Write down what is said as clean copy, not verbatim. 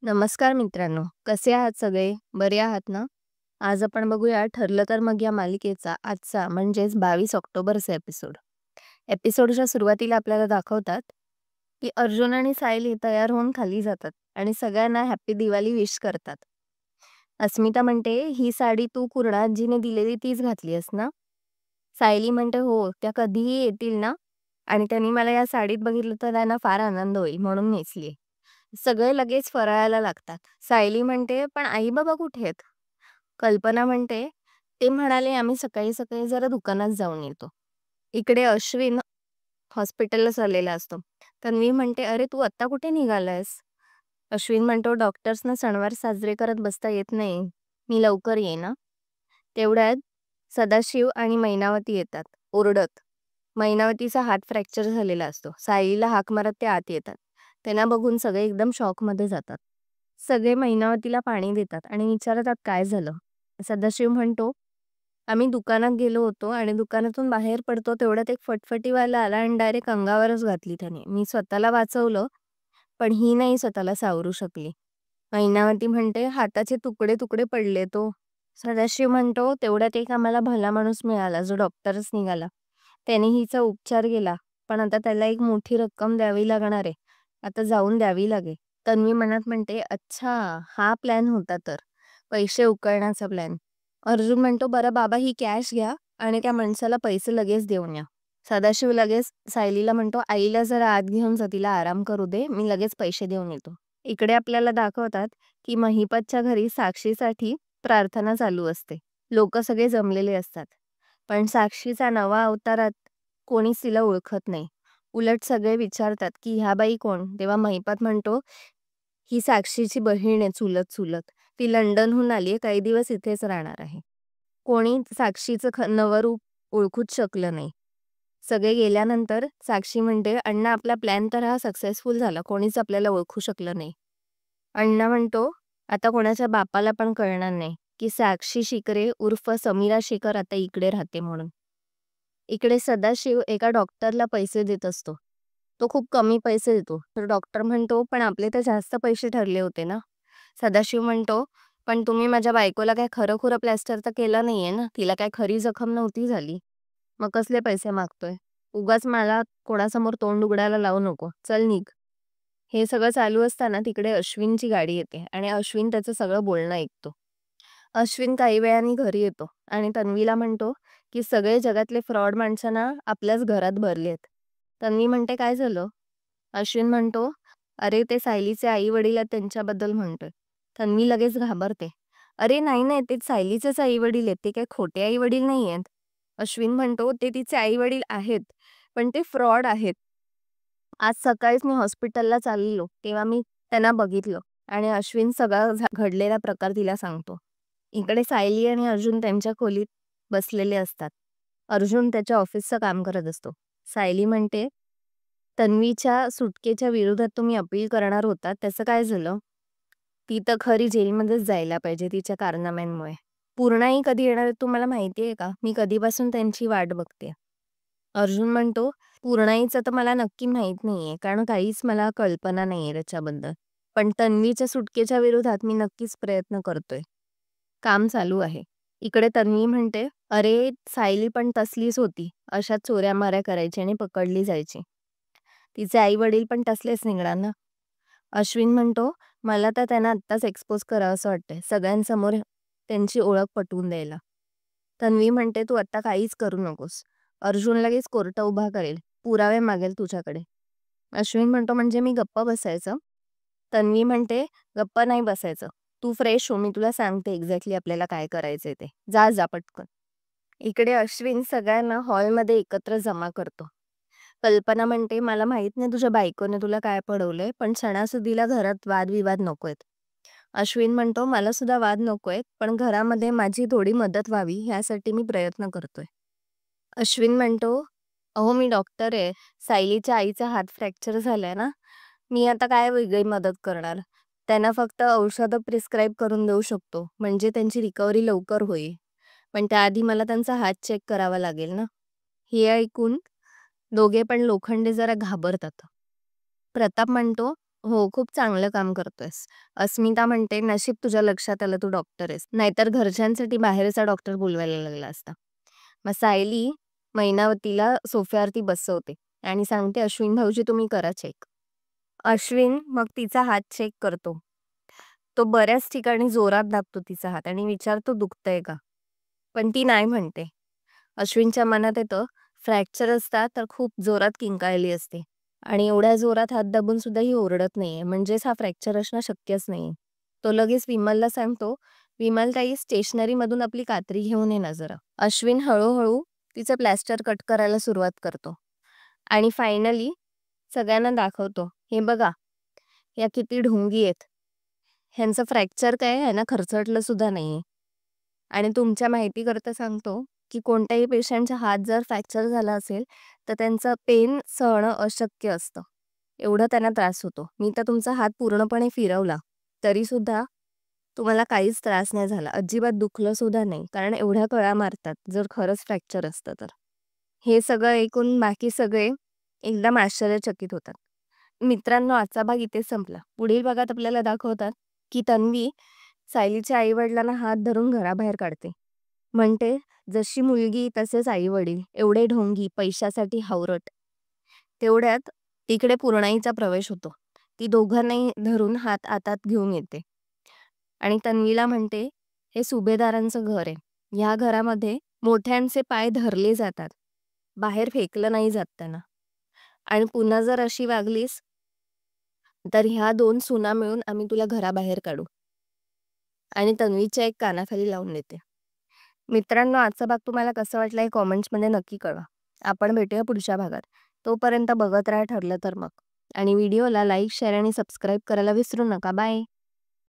नमस्कार मित्रांनो, कसे आहात सगळे? बरे आहात ना? आज आपण बघूया ठरलं तर मग या मालिकेचा आजचा म्हणजेच 22 ऑक्टोबरचा एपिसोड. एपिसोडच्या सुरुवातीला आपल्याला दाखवतात की अर्जुन आणि सायली तयार होऊन खाली जातात आणि सगळ्यांना हॅपी दिवाळी विश करतात. अस्मिता म्हणते, ही साडी तू पूर्णाजीने दिलेली तीच घातलीयस ना? सायली म्हणते, हो, त्या कधीही येतील ना, आणि त्यांनी मला या साडीत बघितलं तर त्यांना फार आनंद होईल म्हणून नेसली. सगळे लगेच फराळायला लागतात. सायली म्हणते, पण आई बाबा कुठे आहेत? कल्पना म्हणते, ते म्हणाले आम्ही सकाळी सकाळी जरा दुकानात जाऊन येतो. इकडे अश्विन हॉस्पिटलला चाललेला असतो. तन्वी म्हणते, अरे तू आत्ता कुठे निघालायस? अश्विन म्हणतो, डॉक्टर्सना सणवार साजरे करत बसता येत नाही, मी लवकर येईन. तेवढ्यात सदाशिव आणि मैनावती येतात ओरडत. मैनावतीचा हात फ्रॅक्चर झालेला असतो. सायलीला हाक मारत ते आत येतात. त्यांना बघून सगळे एकदम शॉकमध्ये जातात. सगळे मैनावतीला पाणी देतात आणि विचारतात काय झालं. सदाशिव म्हणतो, आम्ही दुकानात गेलो होतो आणि दुकानातून बाहेर पडतो तेवढ्यात एक फटफटीवाला आला आणि डायरेक्ट अंगावरच घातली त्याने. मी स्वतःला वाचवलं, पण ही नाही स्वतःला सावरू शकली. मैनावती म्हणते, हाताचे तुकडे तुकडे पडले तो. सदाशिव म्हणतो, तेवढ्यात एक आम्हाला भला माणूस मिळाला जो डॉक्टरच निघाला. त्याने हिचा उपचार केला, पण आता त्याला एक मोठी रक्कम द्यावी लागणार आहे. आता जाऊन द्यावी लागेल. तन्वी मनात म्हणते, अच्छा, हा प्लॅन होता तर. पैसे उकळण्याचा प्लॅन. अर्जुन म्हणतो, बरं बाबा, ही कॅश घ्या आणि त्या माणसाला पैसे लगेच देऊन या. सदाशिव लगेच सायलीला म्हणतो, आईला जरा आत घेऊन जा, तिला आराम करू दे, मी लगेच पैसे देऊन येतो. इकडे आपल्याला दाखवतात की महिपतच्या घरी साक्षीसाठी प्रार्थना चालू असते. लोक सगळे जमलेले असतात. पण साक्षीचा नवा अवतारात कोणीच तिला ओळखत नाही. उलट सगळे विचारतात की ह्या बाई कोण? तेव्हा महिपत म्हणतो, ही साक्षीची बहीण आहे, चुलत चुलत. ती लंडनहून आली आहे, काही दिवस इथेच राहणार आहे. कोणी साक्षीचं नवं रूप ओळखूच शकलं नाही. सगळे गेल्यानंतर साक्षी म्हणते, अण्णा, आपला प्लॅन तर हा सक्सेसफुल झाला, कोणीच आपल्याला ओळखू शकलं नाही. अण्णा म्हणतो, आता कोणाच्या बापाला पण कळणार नाही की साक्षी शिकरे उर्फ समीरा शेखर आता इकडे राहते म्हणून. इकडे सदाशिव एका डॉक्टरला पैसे देत असतो. तो खूप कमी पैसे देतो. तर डॉक्टर म्हणतो, पण आपले तर जास्त पैसे ठरले होते ना. सदाशिव म्हणतो, पण तुम्ही माझ्या बायकोला काय खरं खुरं प्लॅस्टर तर केलं नाहीये ना, तिला काय खरी जखम नव्हती झाली. मग कसले पैसे मागतोय? उगाच मला कोणासमोर तोंड उघडायला लावू नको, चल निघ. हे सगळं चालू असताना तिकडे अश्विनची गाडी येते आणि अश्विन त्याचं सगळं बोलणं ऐकतो. अश्विन काही वेळाने घरी येतो आणि तन्वीला म्हणतो की सगळे जगातले फ्रॉड माणसांना आपल्याच घरात भरले आहेत. तन्वी म्हणते, काय झालं? अश्विन म्हणतो, अरे ते सायलीचे आई वडील आहेत त्यांच्याबद्दल म्हणतोय. तन्वी लगेच घाबरते. अरे नाही नाही, ते सायलीचेच आई वडील आहेत, ते काही खोटे आई वडील नाही आहेत. अश्विन म्हणतो, ते तिचे आई वडील आहेत, पण ते फ्रॉड आहेत. आज सकाळीच मी हॉस्पिटलला चाललेलो तेव्हा मी त्यांना बघितलं. आणि अश्विन सगळा घडलेला प्रकार तिला सांगतो. इकडे सायली आणि अर्जुन त्यांच्या खोलीत बसलेले असतात. अर्जुन त्याच्या ऑफिसचं काम करत असतो. सायली म्हणते, तन्वीच्या सुटकेच्या विरोधात तुम्ही अपील करणार होता, त्याचं काय झालं? ती तर खरी जेलमध्येच जायला पाहिजे तिच्या कारनाम्यांमुळे. पूर्णाई कधी येणार आहे तुम्हाला माहिती आहे का? मी कधीपासून त्यांची वाट बघते. अर्जुन म्हणतो, पूर्णाईचं तर मला नक्की माहित नाहीये, कारण काहीच मला कल्पना नाहीये त्याच्याबद्दल. पण तन्वीच्या सुटकेच्या विरोधात मी नक्कीच प्रयत्न करतोय. काम चालू आहे. इकडे तन्वी म्हणते, अरे सायली पण तसलीच होती, अशा चोऱ्या-माऱ्या करायची आणि पकडली जायची. तिचे आई वडील पण तसलेच निघणार ना. अश्विन म्हणतो, मला तर त्यांना आत्ताच एक्सपोज करावं असं वाटतंय, सगळ्यांसमोर त्यांची ओळख पटवून द्यायला. तन्वी म्हणते, तू आत्ता काहीच करू नकोस. अर्जुन लगेच कोर्ट उभा करेल, पुरावे मागेल तुझ्याकडे. अश्विन म्हणतो, म्हणजे मी गप्प बसायचं? तन्वी म्हणते, गप्प नाही बसायचं. तू फ्रेश हो, मी तुला सांगते एक्झॅक्टली आपल्याला काय करायचंय ते. जा जा पटकन. इकडे अश्विन सगळ्यांना हॉलमध्ये एकत्र जमा करतो. कल्पना म्हणते, मला माहित नाही तुझ्या बायकोने तुला काय पडवलंय, पण सणासुदीला घरात वादविवाद नकोयत. अश्विन म्हणतो, मला सुद्धा वाद नकोय, पण घरामध्ये माझी थोडी मदत व्हावी यासाठी मी प्रयत्न करतोय. अश्विन म्हणतो, अहो मी डॉक्टर आहे, सायलीच्या आईचा हात फ्रॅक्चर झालाय ना, मी आता काय वेगळी मदत करणार? त्यांना फक्त औषधं प्रिस्क्राईब करून देऊ शकतो, म्हणजे त्यांची रिकव्हरी लवकर होईल. पण त्याआधी मला त्यांचा हात चेक करावा लागेल ना. हे ऐकून दोघे पण लोखंडे जरा घाबरतात. प्रताप म्हणतो, हो, खूप चांगलं काम करतोयस. अस्मिता म्हणते, "नशीब तुझ्या लक्षात आलं तू डॉक्टर आहेस. नाहीतर घरच्यांसाठी बाहेरचा डॉक्टर बोलवायला लागला असता." मग सायली मैनावतीला सोफ्यावरती बसवते आणि सांगते, "अश्विन भाऊजी तुम्ही करा चेक." अश्विन मग तिचा हात चेक करतो. तो बऱ्याच ठिकाणी जोरात दाबतो तिचा हात आणि विचारतो, "दुखतंय का?" पण ती नाही म्हणते. अश्विनच्या मनात येतं, फ्रॅक्चर असता तर खूप जोरात किंकाळली असते आणि एवढ्या जोरात हात दाबून सुद्धा ही ओरडत नाहीये, म्हणजेच हा फ्रॅक्चर असणं शक्यच नाहीये. तो लगेच विमलला सांगतो, "विमल ताई स्टेशनरीमधून आपली कात्री घेऊन ये ना जरा." अश्विन हळूहळू तिचं प्लॅस्टर कट करायला सुरुवात करतो आणि फायनली सगळ्यांना दाखवतो, "हे बघा, या किती ढोंगी आहेत. ह्यांचं फ्रॅक्चर काय ह्यांना खरचटलं सुद्धा नाहीये. आणि तुमच्या माहितीकरता सांगतो, की कोणत्याही पेशंटचा हात जर फ्रॅक्चर झाला असेल, तर त्यांचं पेन सहणं अशक्य असतं. एवढा त्यांना त्रास होतो. मी तर तुमचा हात पूर्णपणे फिरवला, तरीसुद्धा तुम्हाला काहीच त्रास नाही झाला. अजिबात दुखलं सुद्धा नाही. कारण एवढ्या कळा मारतात, जर खरंच फ्रॅक्चर असतं तर." हे सगळं ऐकून बाकी सगळे एकदम आश्चर्यचकित होतात. मित्रांनो, आजचा भाग इथेच संपला. पुढील भागात आपल्याला दाखवतात, की तन्वी सायलीच्या आई-वडिलांना हात धरून घराबाहेर काढते. म्हणते, "जशी मुलगी तसेच आई-वडील, एवढे ढोंगी, पैशासाठी हावरट." तेवढ्यात तिकडे पूर्णाईचा प्रवेश होतो. ती दोघांनाही धरून हात हातात घेऊन येते आणि तन्वीला म्हणते, "हे सुभेदारांचं घर आहे. ह्या घरामध्ये मोठ्यांचे पाय धरले जातात. बाहेर फेकलं नाही जात त्यांना. आणि पुन्हा जर अशी वागलीस, तर ह्या 2 सुना मिळून आम्ही तुला घराबाहेर काढू." आणि तन्वीच्या एक कानाखाली लावून देते. मित्रांनो, आजचा भाग तुम्हाला कसा वाटला हे कॉमेंट्समध्ये नक्की कळवा. आपण भेटूया पुढच्या भागात. तोपर्यंत बघत राहा ठरलं तर मग. आणि व्हिडिओला लाईक, शेअर आणि सबस्क्राईब करायला विसरू नका. बाय.